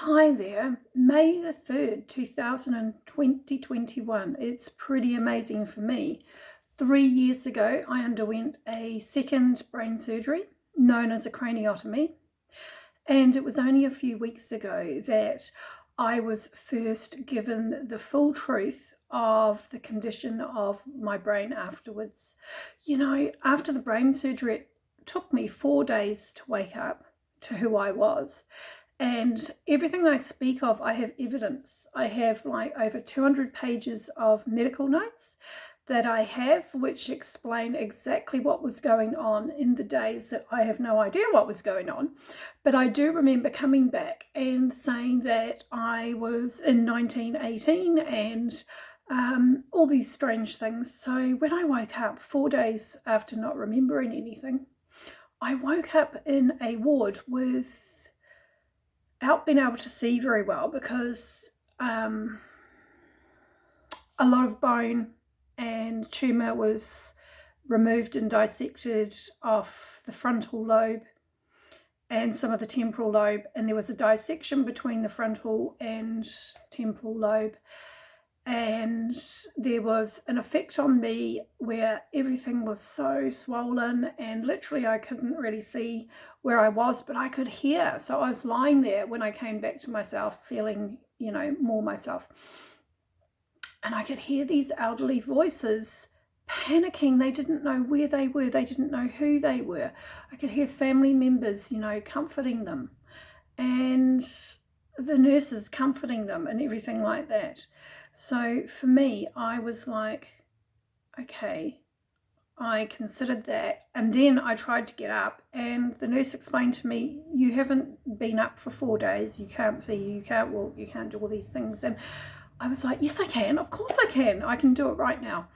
Hi there, May the 3rd, 2021. It's pretty amazing for me. 3 years ago, I underwent a second brain surgery known as a craniotomy. And it was only a few weeks ago that I was first given the full truth of the condition of my brain afterwards. After the brain surgery, it took me 4 days to wake up to who I was. And everything I speak of, I have evidence. I have like over 200 pages of medical notes that I have, which explain exactly what was going on in the days that I have no idea what was going on. But I do remember coming back and saying that I was in 1918 and all these strange things. So when I woke up 4 days after not remembering anything, I woke up in a ward without being able to see very well because a lot of bone and tumour was removed and dissected off the frontal lobe and some of the temporal lobe, and there was a dissection between the frontal and temporal lobe, and there was an effect on me where everything was so swollen and literally I couldn't really see where I was, but I could hear. So I was lying there when I came back to myself, feeling, more myself. And I could hear these elderly voices panicking. They didn't know where they were. They didn't know who they were. I could hear family members, comforting them, and the nurses comforting them and everything like that. So for me, I was like, okay, I considered that. And then I tried to get up, and the nurse explained to me, you haven't been up for 4 days. You can't see, you can't walk, you can't do all these things. And I was like, yes, I can. Of course I can. I can do it right now.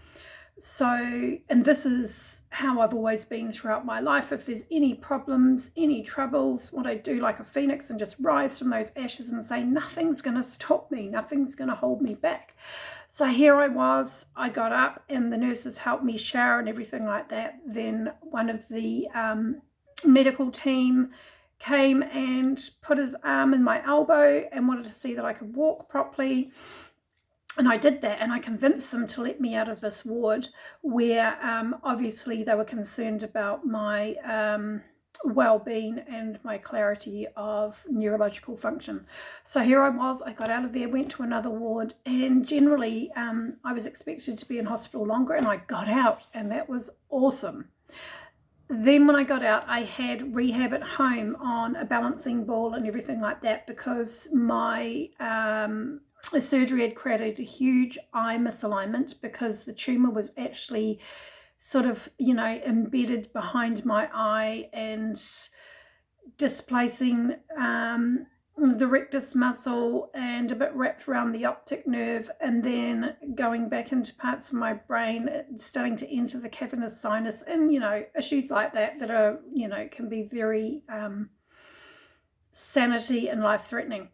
So, and this is how I've always been throughout my life. If there's any problems, any troubles, what I do like a phoenix and just rise from those ashes and say, nothing's going to stop me. Nothing's going to hold me back. So here I was, I got up and the nurses helped me shower and everything like that. Then one of the medical team came and put his arm in my elbow and wanted to see that I could walk properly. And I did that, and I convinced them to let me out of this ward where obviously they were concerned about my well-being and my clarity of neurological function. So here I was, I got out of there, went to another ward, and generally I was expected to be in hospital longer, and I got out, and that was awesome. Then when I got out, I had rehab at home on a balancing ball and everything like that because my the surgery had created a huge eye misalignment because the tumour was actually sort of, embedded behind my eye and displacing the rectus muscle and a bit wrapped around the optic nerve, and then going back into parts of my brain, starting to enter the cavernous sinus, and, issues like that are, can be very sanity and life-threatening.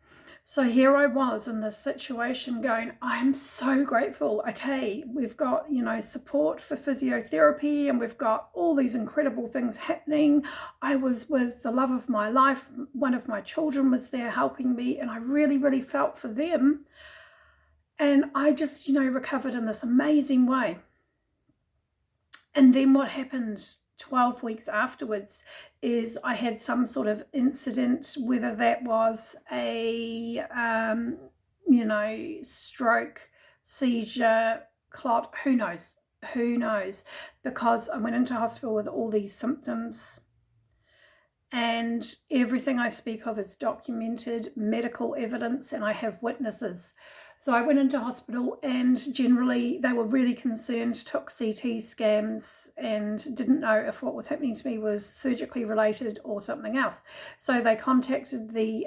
So here I was in this situation going, I'm so grateful. Okay, we've got, support for physiotherapy and we've got all these incredible things happening. I was with the love of my life. One of my children was there helping me, and I really, really felt for them. And I just, recovered in this amazing way. And then what happened 12 weeks afterwards is I had some sort of incident, whether that was a, stroke, seizure, clot, who knows, because I went into hospital with all these symptoms, and everything I speak of is documented medical evidence, and I have witnesses. So I went into hospital, and generally they were really concerned, took CT scans, and didn't know if what was happening to me was surgically related or something else. So they contacted the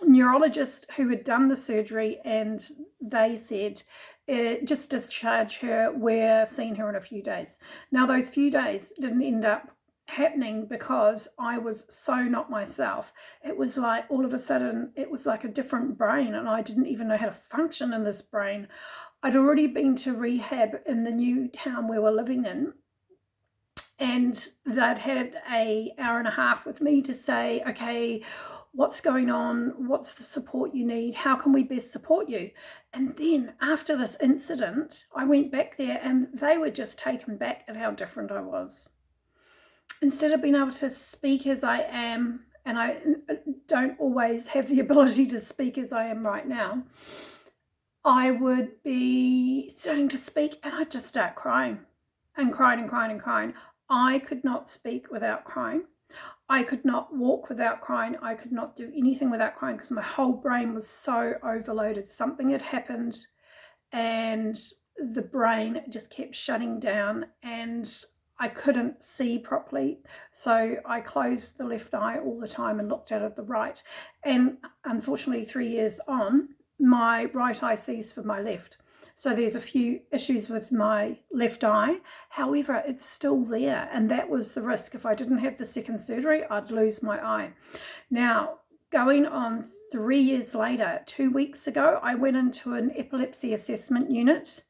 neurologist who had done the surgery, and they said, just discharge her, we're seeing her in a few days. Now those few days didn't end up happening because I was so not myself. It was like all of a sudden it was like a different brain, and I didn't even know how to function in this brain. I'd already been to rehab in the new town we were living in, and they'd had an hour and a half with me to say, okay, what's going on, what's the support you need, how can we best support you? And then after this incident, I went back there and they were just taken back at how different I was. Instead of being able to speak as I am, and I don't always have the ability to speak as I am right now, I would be starting to speak and I'd just start crying and crying and crying and crying. I could not speak without crying. I could not walk without crying. I could not do anything without crying because my whole brain was so overloaded. Something had happened and the brain just kept shutting down and I couldn't see properly. So I closed the left eye all the time and looked out of the right. And unfortunately, 3 years on, my right eye sees for my left. So there's a few issues with my left eye. However, it's still there. And that was the risk. If I didn't have the second surgery, I'd lose my eye. Now, going on 3 years later, 2 weeks ago, I went into an epilepsy assessment unit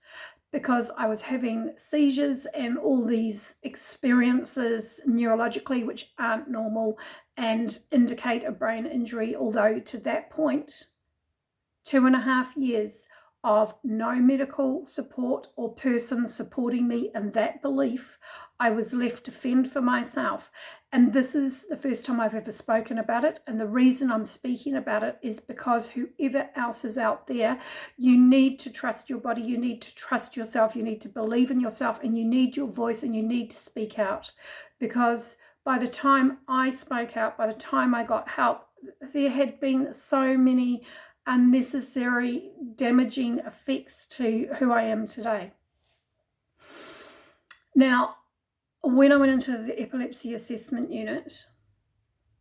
because I was having seizures and all these experiences neurologically which aren't normal and indicate a brain injury, although to that point, 2.5 years of no medical support or person supporting me in that belief, I was left to fend for myself. And this is the first time I've ever spoken about it. And the reason I'm speaking about it is because whoever else is out there, you need to trust your body, you need to trust yourself, you need to believe in yourself, and you need your voice and you need to speak out. Because by the time I spoke out, by the time I got help, there had been so many unnecessary damaging effects to who I am today. Now, when I went into the epilepsy assessment unit,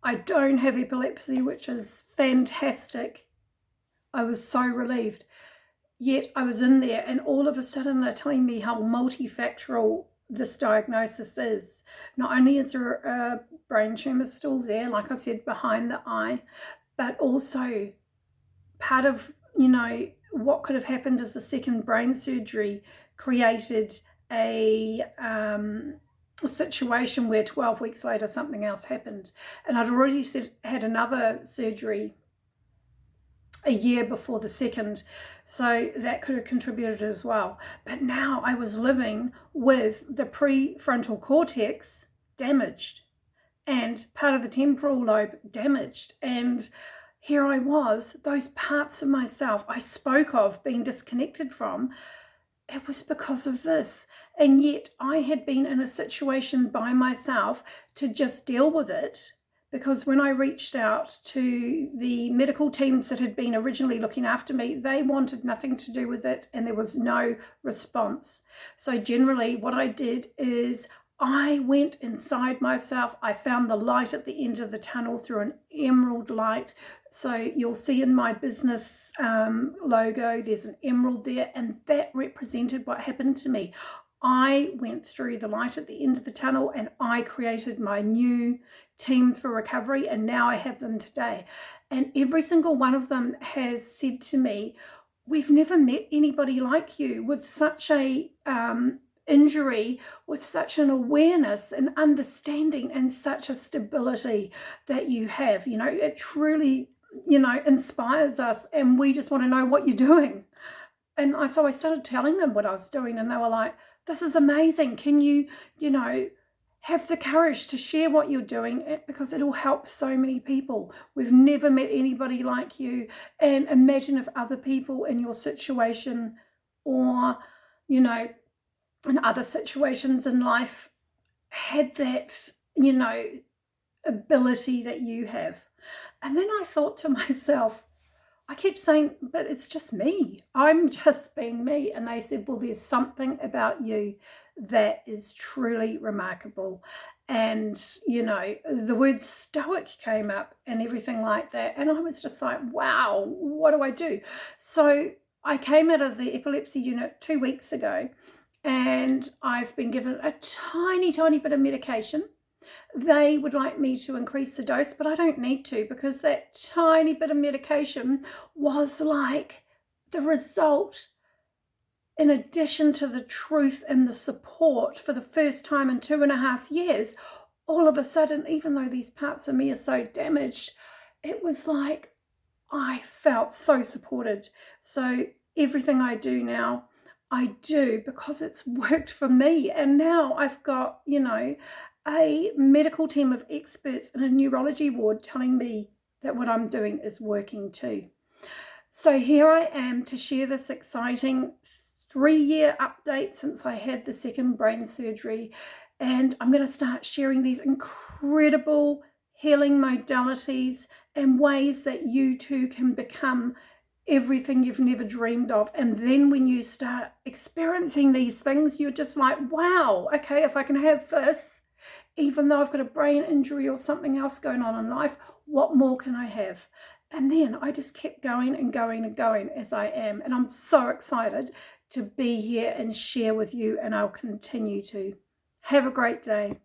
I don't have epilepsy, which is fantastic. I was so relieved. Yet I was in there and all of a sudden they're telling me how multifactorial this diagnosis is. Not only is there a brain tumor still there, like I said, behind the eye, but also part of, what could have happened is the second brain surgery created a situation where 12 weeks later something else happened. And I'd already had another surgery a year before the second, so that could have contributed as well. But now I was living with the prefrontal cortex damaged and part of the temporal lobe damaged, and here I was, those parts of myself I spoke of being disconnected from, it was because of this. And yet I had been in a situation by myself to just deal with it, because when I reached out to the medical teams that had been originally looking after me, they wanted nothing to do with it and there was no response. So generally what I did is I went inside myself. I found the light at the end of the tunnel through an emerald light. So you'll see in my business logo, there's an emerald there, and that represented what happened to me. I went through the light at the end of the tunnel and I created my new team for recovery, and now I have them today. And every single one of them has said to me, we've never met anybody like you with such a injury, with such an awareness and understanding and such a stability that you have. It truly, inspires us, and we just want to know what you're doing. And so I started telling them what I was doing, and they were like, this is amazing. Can you, have the courage to share what you're doing, because it'll help so many people. We've never met anybody like you. And imagine if other people in your situation or, in other situations in life had that, ability that you have. And then I thought to myself, I keep saying, but it's just me. I'm just being me. And they said, well, there's something about you that is truly remarkable. And, the word stoic came up and everything like that. And I was just like, wow, what do I do? So I came out of the epilepsy unit 2 weeks ago, and I've been given a tiny, tiny bit of medication. They would like me to increase the dose, but I don't need to, because that tiny bit of medication was like the result, in addition to the truth and the support, for the first time in 2.5 years. All of a sudden, even though these parts of me are so damaged, it was like I felt so supported. So everything I do now, I do because it's worked for me. And now I've got, a medical team of experts in a neurology ward telling me that what I'm doing is working too. So here I am to share this exciting 3-year update since I had the second brain surgery. And I'm going to start sharing these incredible healing modalities and ways that you too can become everything you've never dreamed of. And then when you start experiencing these things, you're just like, wow, okay, if I can have this, even though I've got a brain injury or something else going on in life, what more can I have? And then I just kept going and going and going as I am. And I'm so excited to be here and share with you, and I'll continue to. Have a great day.